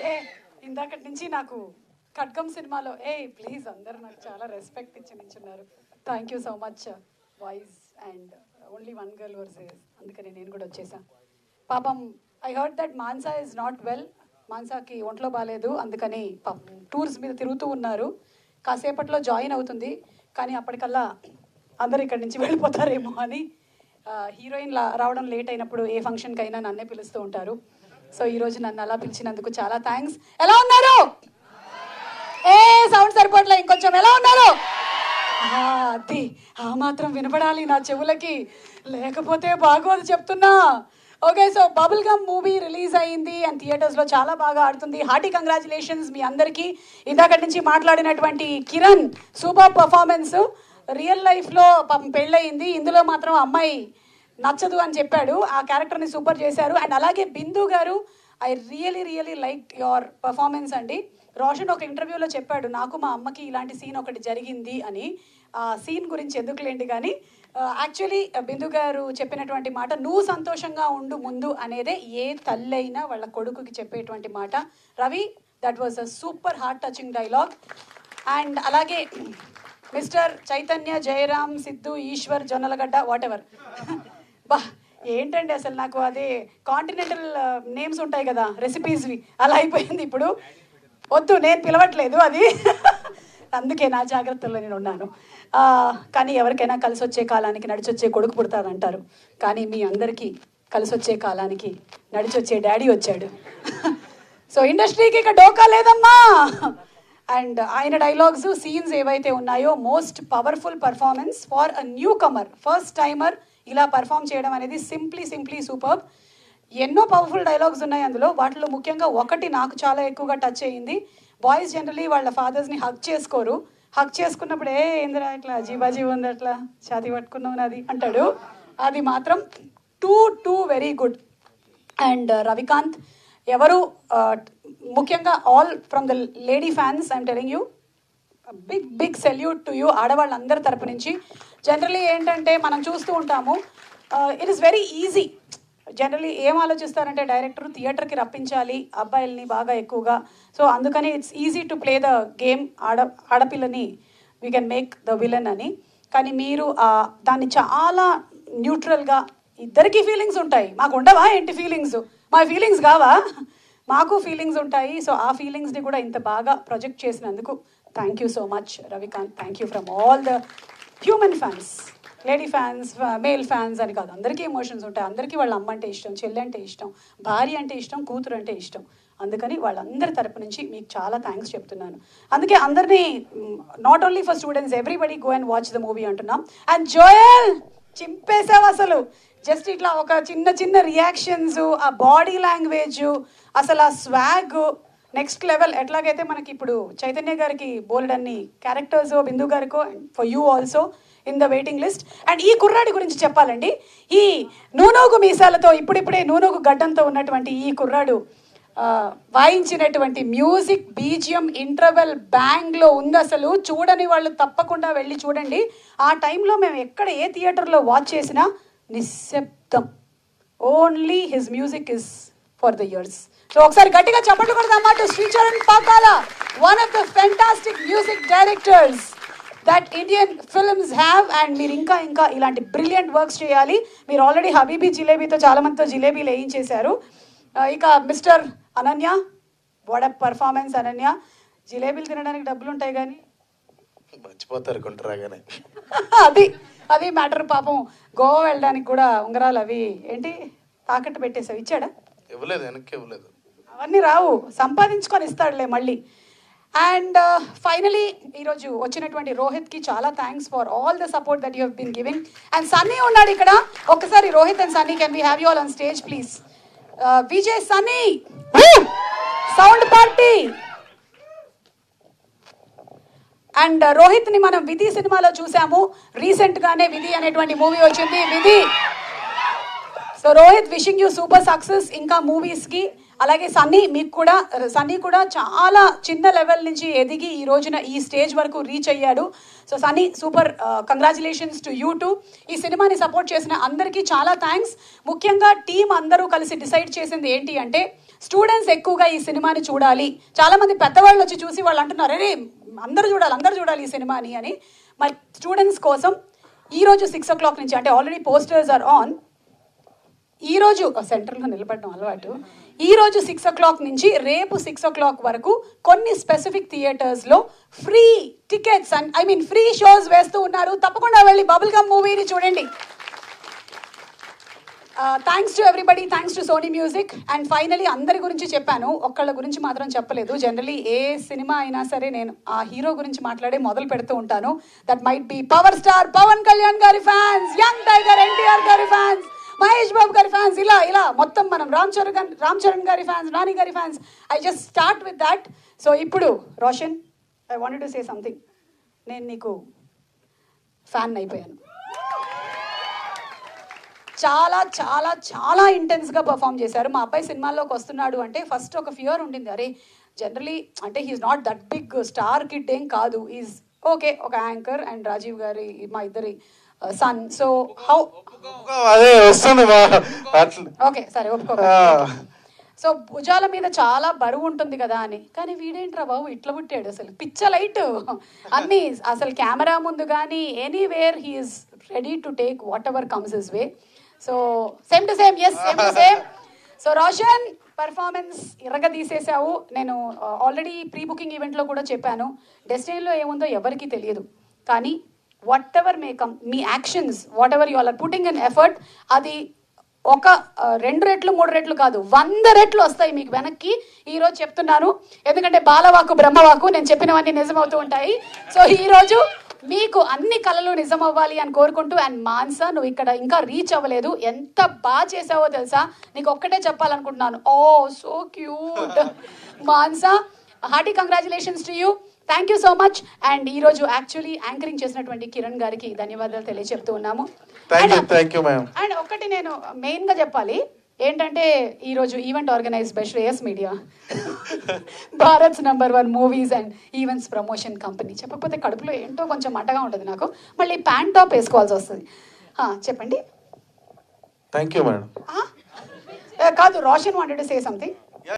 ఏ ఇందాకటి నుంచి నాకు ఖడ్గం సినిమాలో ప్లీజ్ అందరూ నాకు చాలా రెస్పెక్ట్ ఇచ్చి నించున్నారు. Thank you so much voice and only one girl versus, అందుకని నేను కూడా వచ్చేసాను. పాపం I heard that Mansa is not well, మాన్సాకి ఒంట్లో బాగాలేదు, అందుకని పాపం టూర్స్ మీద తిరుగుతూ ఉన్నారు. కాసేపట్లో జాయిన్ అవుతుంది, కానీ అప్పటికల్లా అందరు ఇక్కడి నుంచి వెళ్ళిపోతారేమో అని. హీరోయిన్ రావడం లేట్ అయినప్పుడు ఏ ఫంక్షన్కి అయినా నన్నే పిలుస్తూ ఉంటారు. సో ఈరోజు నన్ను అలా పిలిచినందుకు చాలా థ్యాంక్స్. ఎలా ఉన్నారు? సౌండ్ సరిపోట్లే, ఇంకొంచెం ఎలా ఉన్నారు? అది ఆ మాత్రం వినపడాలి నా చెవులకి, లేకపోతే బాగోదు చెప్తున్నా. Okay, so bubble gum movie release అయ్యింది అండ్ థియేటర్స్లో చాలా బాగా ఆడుతుంది. హార్టీ కంగ్రాచులేషన్స్ మీ అందరికీ. ఇందాక నుంచి మాట్లాడినటువంటి కిరణ్ సూపర్ పర్ఫార్మెన్స్. రియల్ లైఫ్లో పాపం పెళ్ళయింది, ఇందులో మాత్రం అమ్మాయి నచ్చదు అని చెప్పాడు. ఆ క్యారెక్టర్ని సూపర్ చేశారు. అండ్ అలాగే బిందు గారు, I really like your performance అండి. రోషన్ ఒక ఇంటర్వ్యూలో చెప్పాడు, నాకు మా అమ్మకి ఇలాంటి సీన్ ఒకటి జరిగింది అని. ఆ సీన్ గురించి ఎందుకులేండి, కానీ యాక్చువల్లీ బిందు గారు చెప్పినటువంటి మాట, నువ్వు సంతోషంగా ఉండు ముందు అనేదే ఏ తల్లైనా వాళ్ళ కొడుకుకి చెప్పేటువంటి మాట. Ravi, that was a super heart touching dialogue. And అలాగే mister Chaitanya, Jayaram, Siddhu, Eshwar, Jonnalagadda, whatever, బా ఏంటండి అసలు నాకు అదే కాంటినెంటల్ నేమ్స్ ఉంటాయి కదా రెసిపీస్వి, అలా అయిపోయింది ఇప్పుడు. వద్దు, నేను పిలవట్లేదు అది, అందుకే నా జాగ్రత్తలో నేను ఉన్నాను. కానీ ఎవరికైనా కలిసి వచ్చే కాలానికి నడిచొచ్చే కొడుకు పుడతాడంటారు, కానీ మీ అందరికీ కలిసి వచ్చే కాలానికి నడిచొచ్చే డాడీ వచ్చాడు. సో ఇండస్ట్రీకి ఇక డోకా లేదమ్మా. అండ్ ఆయన డైలాగ్స్, సీన్స్ ఏవైతే ఉన్నాయో, most powerful performance for a newcomer, first timer ఇలా పర్ఫామ్ చేయడం అనేది సింప్లీ సూపర్. ఎన్నో పవర్ఫుల్ డైలాగ్స్ ఉన్నాయి అందులో. వాటిలో ముఖ్యంగా ఒకటి నాకు చాలా ఎక్కువగా టచ్ అయ్యింది. బాయ్స్ జనరలీ వాళ్ళ ఫాదర్స్ని హగ్ చేసుకోరు, హగ్ చేసుకున్నప్పుడు ఏందిరా ఇట్లా జీబాజీ ఉంది అట్లా ఛాతీ పట్టుకున్నావు అది అంటాడు. అది మాత్రం too very good. And Ravikanth, ఎవరు ముఖ్యంగా all from the lady fans, I'm telling you big salute to you. ఆడవాళ్ళందరి తరపు నుంచి. జనరలీ ఏంటంటే మనం చూస్తూ ఉంటాము, it is very easy. Generally ఏం ఆలోచిస్తారంటే డైరెక్టర్ థియేటర్కి రప్పించాలి అబ్బాయిల్ని బాగా ఎక్కువగా, సో అందుకని it's easy to play the game, ఆడపిల్లని we can make the villain అని. కానీ మీరు దాన్ని చాలా న్యూట్రల్గా, ఇద్దరికీ ఫీలింగ్స్ ఉంటాయి, మాకు ఉండవా ఏంటి ఫీలింగ్స్? మా ఫీలింగ్స్ కావా? మాకు ఫీలింగ్స్ ఉంటాయి. సో ఆ ఫీలింగ్స్ని కూడా ఇంత బాగా ప్రొజెక్ట్ చేసినందుకు thank you so much Ravikanth. Thank you from all the human fans, lady fans, male fans అని కాదు, అందరికీ ఎమోషన్స్ ఉంటాయి. అందరికీ వాళ్ళ అమ్మ అంటే ఇష్టం, చెల్లి అంటే ఇష్టం, భార్య అంటే ఇష్టం, కూతురు అంటే ఇష్టం. అందుకని వాళ్ళందరి తరపు నుంచి మీకు చాలా థ్యాంక్స్ చెప్తున్నాను. అందుకే అందరినీ, not only for students, everybody go and watch the movie అంటున్నాం. అండ్ జోయల్ చింపేసావు అసలు. జస్ట్ ఇట్లా ఒక చిన్న రియాక్షన్స్, ఆ బాడీ లాంగ్వేజ్, అసలు ఆ స్వాగ్ నెక్స్ట్ లెవెల్. ఎట్లాగైతే మనకి ఇప్పుడు చైతన్య గారికి బోల్డన్ని క్యారెక్టర్స్, బిందు గారికో, for you also in the waiting list. And ఈ కుర్రాడి గురించి చెప్పాలండి. ఈ నూనూగు మీసాలతో, ఇప్పుడిప్పుడే నూనూగు గడ్డంతో ఉన్నటువంటి ఈ కుర్రాడు వాయించినటువంటి మ్యూజిక్, బీజిఎం, ఇంటర్వెల్ బ్యాంగ్లో ఉంది అసలు. చూడని వాళ్ళు తప్పకుండా వెళ్ళి చూడండి. ఆ టైంలో మేము ఎక్కడ ఏ థియేటర్లో వాచ్ చేసినా నిశ్శబ్దం. Only his music is for the ears. So ఒకసారి గట్టిగా చప్పట్లు కొడదామా to Sricharan Pakala, one of the fantastic music directors that Indian films have. And మీరు ఇంకా ఇలాంటి బ్రిలియంట్ వర్క్స్ చేయాలి. మీరు ఆల్రెడీ హబీబీ జిలేబీతో చాలా మందితో జిలేబీలు వేయించేశారు. ఇక mister Ananya, what a performance Ananya. జిలేబీలు తినడానికి డబ్బులు ఉంటాయి కానీ మర్చిపోతారు కొంటరాగానే. అది మ్యాటర్. పాపం గోవా వెళ్ళడానికి కూడా ఉంగరాలు అవి ఏంటి తాకట్టు పెట్టేసావు, ఇచ్చాడా? ఇవ్వలేదు, వెనక్కి ఇవ్వలేదు. అవన్నీ రావు, సంపాదించుకొని ఇస్తాడులే మళ్ళీ. అండ్ ఫైనలీ ఈరోజు వచ్చినటువంటి రోహిత్కి చాలా thanks for all the support that you have been giving. And Sunny ఉన్నాడు ఇక్కడ. ఒక్కసారి Rohit and Sunny, can we have you all on stage please? Vijay, Sunny, sound party. And రోహిత్ని మనం విధి సినిమాలో చూసాము, రీసెంట్గానే విధి అనేటువంటి మూవీ వచ్చింది, విధి. So Rohit, wishing you super success ఇంకా మూవీస్కి. అలాగే సన్నీ కూడా చాలా చిన్న లెవెల్ నుంచి ఎదిగి ఈ రోజున ఈ స్టేజ్ వరకు రీచ్ అయ్యాడు. So Sunny, super congratulations to you two. ఈ సినిమాని సపోర్ట్ చేసిన అందరికీ చాలా థ్యాంక్స్. ముఖ్యంగా టీం అందరూ కలిసి డిసైడ్ చేసింది ఏంటి అంటే, స్టూడెంట్స్ ఎక్కువగా ఈ సినిమాని చూడాలి. చాలామంది పెద్దవాళ్ళు వచ్చి చూసి వాళ్ళు అంటున్నారు, అరే అందరూ చూడాలి ఈ సినిమాని అని. మరి స్టూడెంట్స్ కోసం ఈరోజు 6 o'clock నుంచి, అంటే ఆల్రెడీ పోస్టర్స్ ఆర్ ఆన్, ఈరోజు సెంటర్లో నిలబడడం అలవాటు, ఈరోజు 6 o'clock నుంచి రేపు 6 o'clock వరకు కొన్ని స్పెసిఫిక్ థియేటర్స్లో free tickets and free shows వేస్తూ ఉన్నారు. తప్పకుండా వెళ్ళి బబుల్ గమ్ మూవీని చూడండి. Thanks to everybody, thanks to Sony music. And finally అందరి గురించి చెప్పాను, ఒక్కళ్ళ గురించి మాత్రం చెప్పలేదు. జనరలీ ఏ సినిమా అయినా సరే నేను ఆ హీరో గురించి మాట్లాడే మొదలు పెడుతూ ఉంటాను. That might be power star Pawan Kalyan గారి ఫ్యాన్స్, యంగ్ టైగర్ ఎన్టీఆర్ గారి ఫ్యాన్స్, మహేష్ బాబు గారి ఫ్యాన్స్, ఇలా మొత్తం మనం రామ్ చరణ్ గారి ఫ్యాన్స్, నాని గారి fans. I just start with that. So ఇప్పుడు Roshan, I wanted to say something. నేను నీకు ఫ్యాన్ అయిపోయాను. చాలా చాలా చాలా ఇంటెన్స్గా పర్ఫామ్ చేశారు. మా అబ్బాయి సినిమాల్లోకి వస్తున్నాడు అంటే ఫస్ట్ ఒక ఫియర్ ఉండింది, అరే జనరలీ అంటే he is not that big star kid ఏం కాదు, ఈజ్ ఓకే ఒక యాంకర్ అండ్ రాజీవ్ గారి మా ఇద్దరి సన్. సో హౌ అదే వస్తుంది ఓకే సరే ఒప్పుకో. సో భుజాల మీద చాలా బరువు ఉంటుంది కదా అని, కానీ వీడేంట్రా బాబు ఇట్లా పుట్టాడు, అసలు పిచ్చ లైట్ అన్నీ, అసలు కెమెరా ముందు కానీ anywhere he's ready to take whatever comes his way. So same to same, yes same to same. So Roshan performance తీసేసావు. నేను ఆల్రెడీ ప్రీ బుకింగ్ ఈవెంట్లో కూడా చెప్పాను, డెస్టినీలో ఏముందో ఎవరికీ తెలియదు, కానీ వాట్ ఎవర్ మే కమ్, మీ actions whatever you are putting in effort, అది ఒక 2 రెట్లు 3 రెట్లు కాదు 100 రెట్లు వస్తాయి మీకు వెనక్కి. ఈరోజు చెప్తున్నాను, ఎందుకంటే బాలవాకు బ్రహ్మవాకు, నేను చెప్పినవన్నీ నిజమవుతూ ఉంటాయి. సో ఈరోజు మీకు అన్ని కళలు నిజం అవ్వాలి అని కోరుకుంటూ. అండ్ మాన్సా, నువ్వు ఇక్కడ ఇంకా రీచ్ అవ్వలేదు, ఎంత బాగా చేసావో తెలుసా, నీకు ఒక్కటే చెప్పాలనుకుంటున్నాను. Oh so cute Mansa, hearty congratulations to you, thank you so much. And ఈరోజు యాక్చువల్లీ యాంకరింగ్ చేసినటువంటి కిరణ్ గారికి ధన్యవాదాలు తెలియజెప్తూ ఉన్నాము. అండ్ ఒక్కటి నేను మెయిన్గా చెప్పాలి ఏంటంటే, ఈరోజు event organise by Shreyas media, Bharats #1 movies and events promotion company. చెప్పకపోతే కడుపులో ఏంటో కొంచెం మంటగా ఉంటుంది నాకు, మళ్ళీ ప్యాంట్ టాప్ వేసుకోవాల్సి వస్తుంది. చెప్పండి. Thank you madam. కాదు, Roshan wanted to say something.